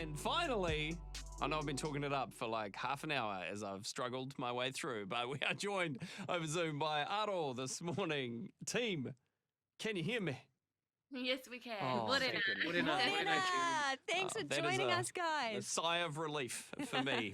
And finally, I know I've been talking it up for like half an hour as I've struggled my way through, but we are joined over Zoom by ARO this morning. Team, can you hear me? Yes, we can. Oh, Morena. thank goodness. Morena. Thanks for That is joining us, a guys. sigh of relief for me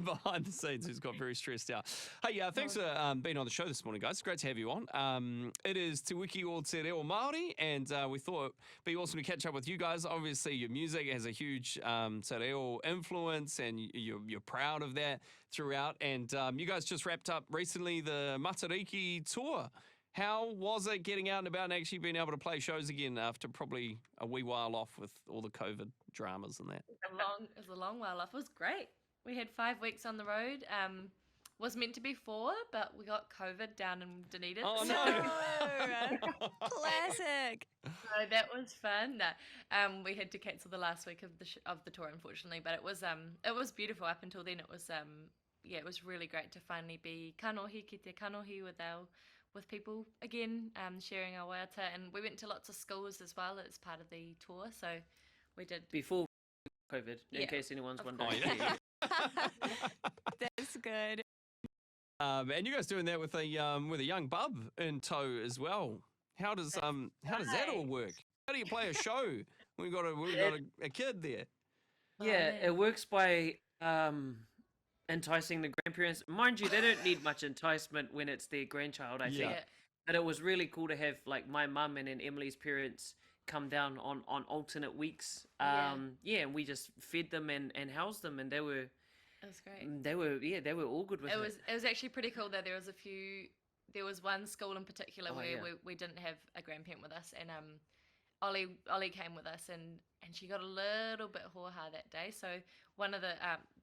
behind the scenes, who's got very stressed out. Hey, thanks for being on the show this morning, guys. It's great to have you on. It is Te Wiki o Te Reo Māori, and we thought it'd be awesome to catch up with you guys. Obviously, your music has a huge Te Reo influence, and you're proud of that throughout. And you guys just wrapped up recently the Matariki tour. How was it getting out and about and actually being able to play shows again after probably a wee while off with all the COVID dramas and that? It was a long while off. It was great. We had 5 weeks on the road. Was meant to be 4, but we got COVID down in Dunedin. Oh, no. Classic. So that was fun. We had to cancel the last week of the tour, unfortunately, but it was beautiful up until then. It was it was really great to finally be kanohi ki te kanohi with people again, sharing our waiata, and we went to lots of schools as well as part of the tour. So we did Before COVID, in case anyone's wondering. That's good. And you guys doing that with a young bub in tow as well. How does that all work? How do you play a show? We've got a kid there. Yeah, it works by enticing the grandparents. Mind you, they don't need much enticement when it's their grandchild, I think. But it was really cool to have like my mum and then Emily's parents come down on alternate weeks. And we just fed them and housed them, and it was great. They were all good with it. It was actually pretty cool though. There was one school in particular where we didn't have a grandparent with us, and Ollie came with us, and she got a little bit hoaha that day. So one of the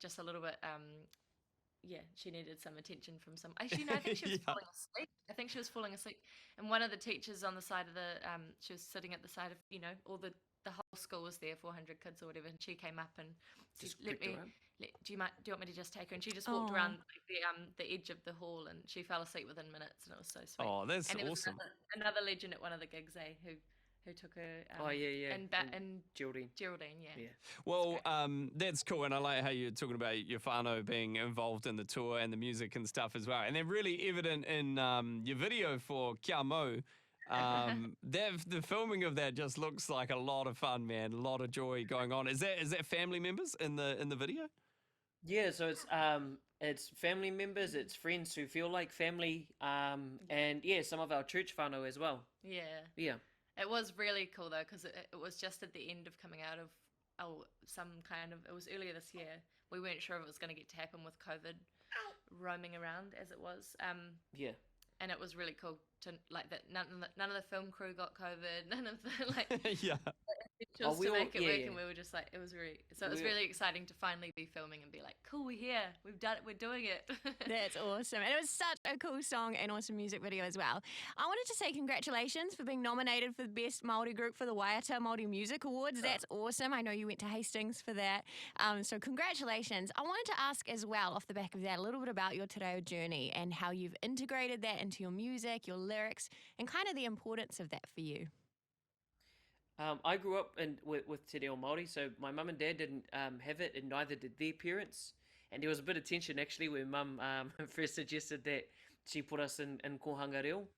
just a little bit she needed some attention from some. Actually, no, I think she was falling asleep. I think she was falling asleep, and one of the teachers on the side of the she was sitting at the side of all the whole school was there, 400 kids or whatever, and she came up and said, do you want me to just take her? And she just walked around the edge of the hall, and she fell asleep within minutes, and it was so sweet. Oh, that's and awesome. Another legend at one of the gigs, who took her. And Geraldine, yeah. Well, that's cool, and I like how you're talking about your whānau being involved in the tour and the music and stuff as well. And they're really evident in your video for Kia Mau. The filming of that just looks like a lot of fun, man. A lot of joy going on. Is that family members in the video? Yeah, so it's family members, it's friends who feel like family, and some of our church whānau as well. Yeah. It was really cool though, because it was just at the end of coming out of it was earlier this year. We weren't sure if it was going to get to happen with COVID roaming around as it was. And it was really cool to like that none of the film crew got COVID, none of the just to make it work, and we were just like, it was really exciting to finally be filming and be like, cool, we're here, we've done it, we're doing it. That's awesome. And it was such a cool song and awesome music video as well. I wanted to say congratulations for being nominated for the Best Māori Group for the Waiata Māori Music Awards. That's awesome. I know you went to Hastings for that. So congratulations. I wanted to ask as well, off the back of that, a little bit about your Te Reo journey and how you've integrated that into your music, your lyrics, and kind of the importance of that for you. I grew up with Te Reo Māori, so my mum and dad didn't have it, and neither did their parents. And there was a bit of tension actually when mum first suggested that she put us in kohanga reo,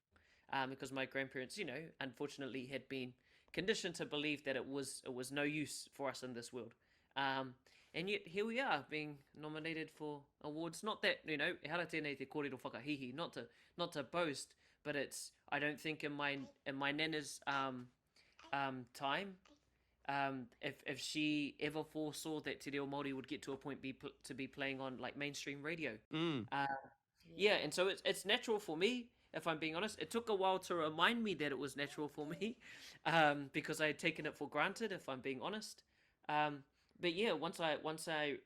because my grandparents, unfortunately had been conditioned to believe that it was no use for us in this world. And yet here we are being nominated for awards. Not that, hara tēnei te kōrero whakahihi, not to boast, but it's, I don't think in my nana's time, if she ever foresaw that Te Reo Māori would get to a point to be playing on like mainstream radio. And so it's natural for me, if I'm being honest. It took a while to remind me that it was natural for me, because I had taken it for granted, if I'm being honest. But yeah, once I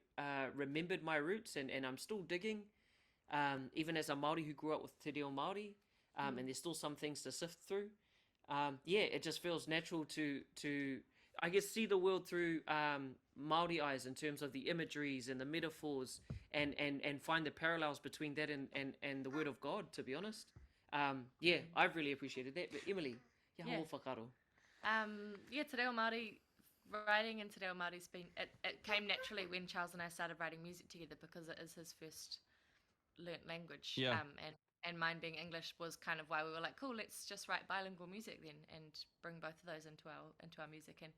remembered my roots, and I'm still digging, even as a Māori who grew up with Te Reo Māori, and there's still some things to sift through. It just feels natural to I guess see the world through Māori eyes in terms of the imageries and the metaphors, and find the parallels between that and the Word of God, to be honest. I've really appreciated that. But Emily, hau whakaro. Te Reo Māori writing in Te Reo Māori's been, it came naturally when Charles and I started writing music together because it is his first learnt language. Yeah. And mine being English was kind of why we were like, cool, let's just write bilingual music then and bring both of those into our music. And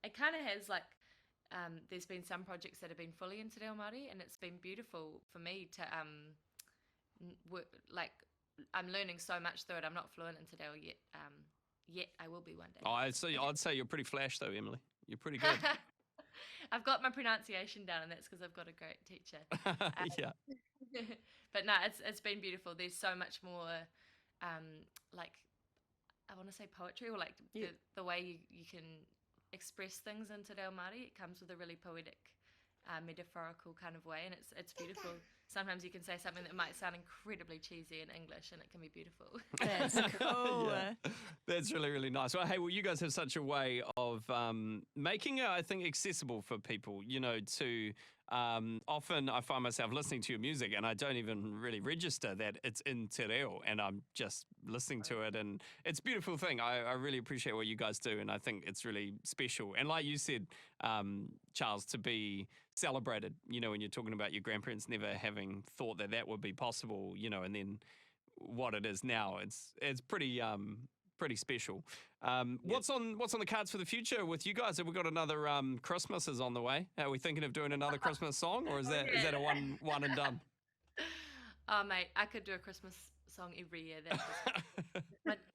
it kind of has like, there's been some projects that have been fully in Te Reo Māori, and it's been beautiful for me to work, like I'm learning so much through it. I'm not fluent in Te Reo yet. Yet I will be one day. Oh, I'd say you're pretty flash though, Emily. You're pretty good. I've got my pronunciation down, and that's because I've got a great teacher. Yeah. But no, it's been beautiful. There's so much more, like I want to say poetry, or like the way you can express things in Te Reo Māori. It comes with a really poetic, metaphorical kind of way, and it's beautiful. Sometimes you can say something that might sound incredibly cheesy in English, and it can be beautiful. That's cool. Yeah. That's really, really nice. Well, hey, you guys have such a way of making it, I think, accessible for people, to often I find myself listening to your music and I don't even really register that it's in Te Reo, and I'm just listening to it, and it's a beautiful thing. I really appreciate what you guys do, and I think it's really special. And like you said, Charles, to be celebrated, when you're talking about your grandparents never having thought that would be possible, and then what it is now, it's pretty special. What's on the cards for the future with you guys? Have we got another Christmas on the way? Are we thinking of doing another Christmas song, or is that a one and done? Oh mate, I could do a Christmas song every year.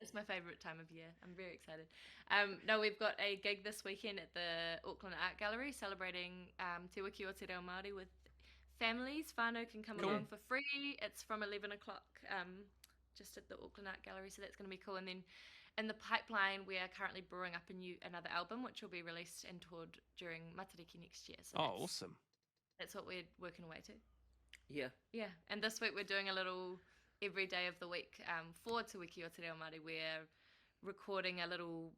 It's my favourite time of year. I'm very excited. No, we've got a gig this weekend at the Auckland Art Gallery celebrating Te Wiki o Te Reo Māori with families. Whānau can come along for free. It's from 11 o'clock just at the Auckland Art Gallery, so that's going to be cool. And then in the pipeline, we are currently brewing up another album, which will be released and toured during Matariki next year. So awesome. That's what we're working away to. Yeah. Yeah, and this week we're doing a little every day of the week for Te Wiki o Te Reo Māori. We're recording a little,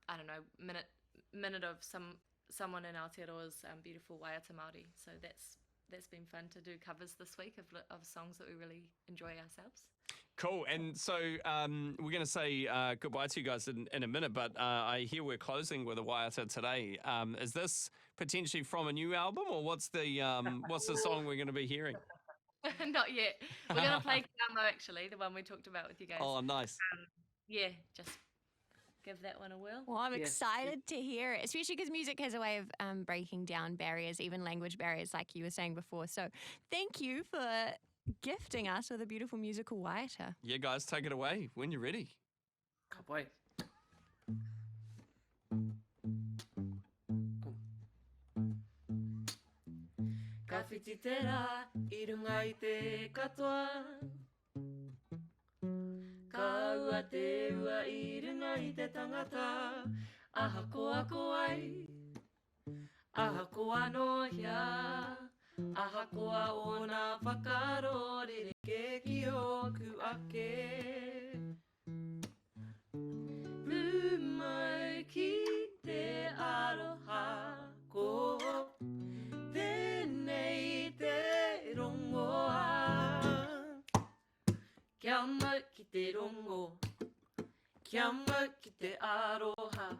I don't know, minute of someone in Aotearoa's beautiful waiata Māori. So that's been fun to do covers this week of songs that we really enjoy ourselves. Cool. And so we're going to say goodbye to you guys in a minute, but I hear we're closing with a waiata today. Is this potentially from a new album, or what's the song we're going to be hearing? Not yet. We're going to play Kamo, actually, the one we talked about with you guys. Oh, nice. Yeah, just give that one a whirl. Well, I'm excited to hear it, especially because music has a way of breaking down barriers, even language barriers, like you were saying before. So thank you for gifting us with a beautiful musical waiata. Yeah, guys, take it away when you're ready. Can't wait. Ka whiti te rā, I runga I te katoa. Ka ua te ua I runga I te tangata. Aha koa koai, aha koa no hia. Aha koa o nā whakaro rereke ki oku ake. Rumai ki te aroha ko tēnei te rongoa. Kia mau ki te rongo, kia mau ki te aroha,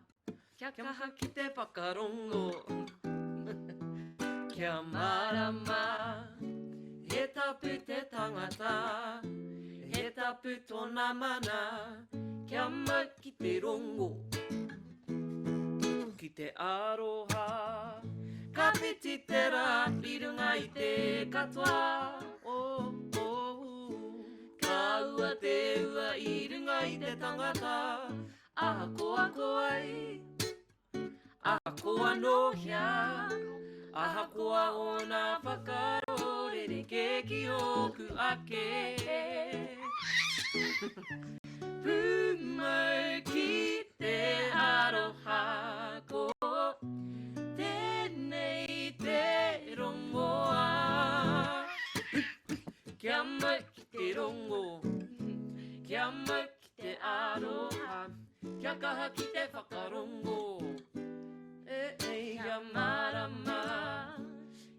kia kaha ki te whakarongo. Kia marama, he tapu te tangata, he tapu tōna mana, kia mau ki te rongo, ki te aroha. Ka piti te rā, I runga I te katoa, ka ua te ua I runga I te tangata, aha koa koai, aha koa no hia. Aha koa o nā whakaro rereke ki oku ake. Pumau ki te aroha ko tēnei te rongoa. Kia mau ki te rongo, kia mau ki te aroha, kia kaha ki te whakarongo. Kia marama,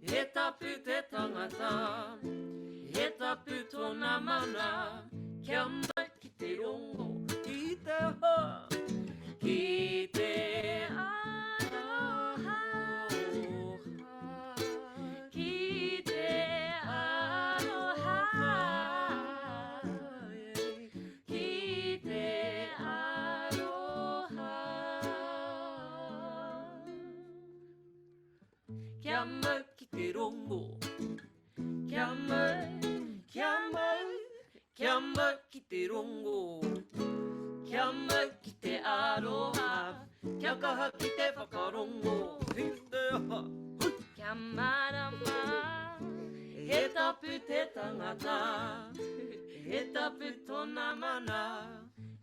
he tapu te tangata, he tapu tōna mana, kia mau ki te rongo, ki te hoa, ki te aroha. Kia mau ki te rongo. Kia mau, kia mau, kia mau ki te rongo. Kia mau ki te aroha. Kia kaha ki te whakarongo. Kia marama, He tapu te tangata. He tapu tōna mana.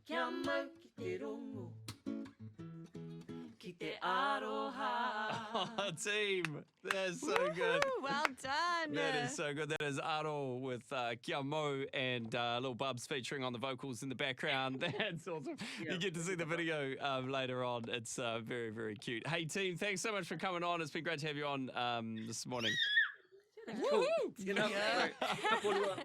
Kia mau ki te rongo. Ki te aroha. Oh, team, that's so good. Woo, well done. That is so good. That is ARO with Kia Mau and Little Bubs featuring on the vocals in the background. That's awesome. Yeah. You get to see the video later on. It's very, very cute. Hey, team, thanks so much for coming on. It's been great to have you on this morning. Cool. You know, Yeah. sorry.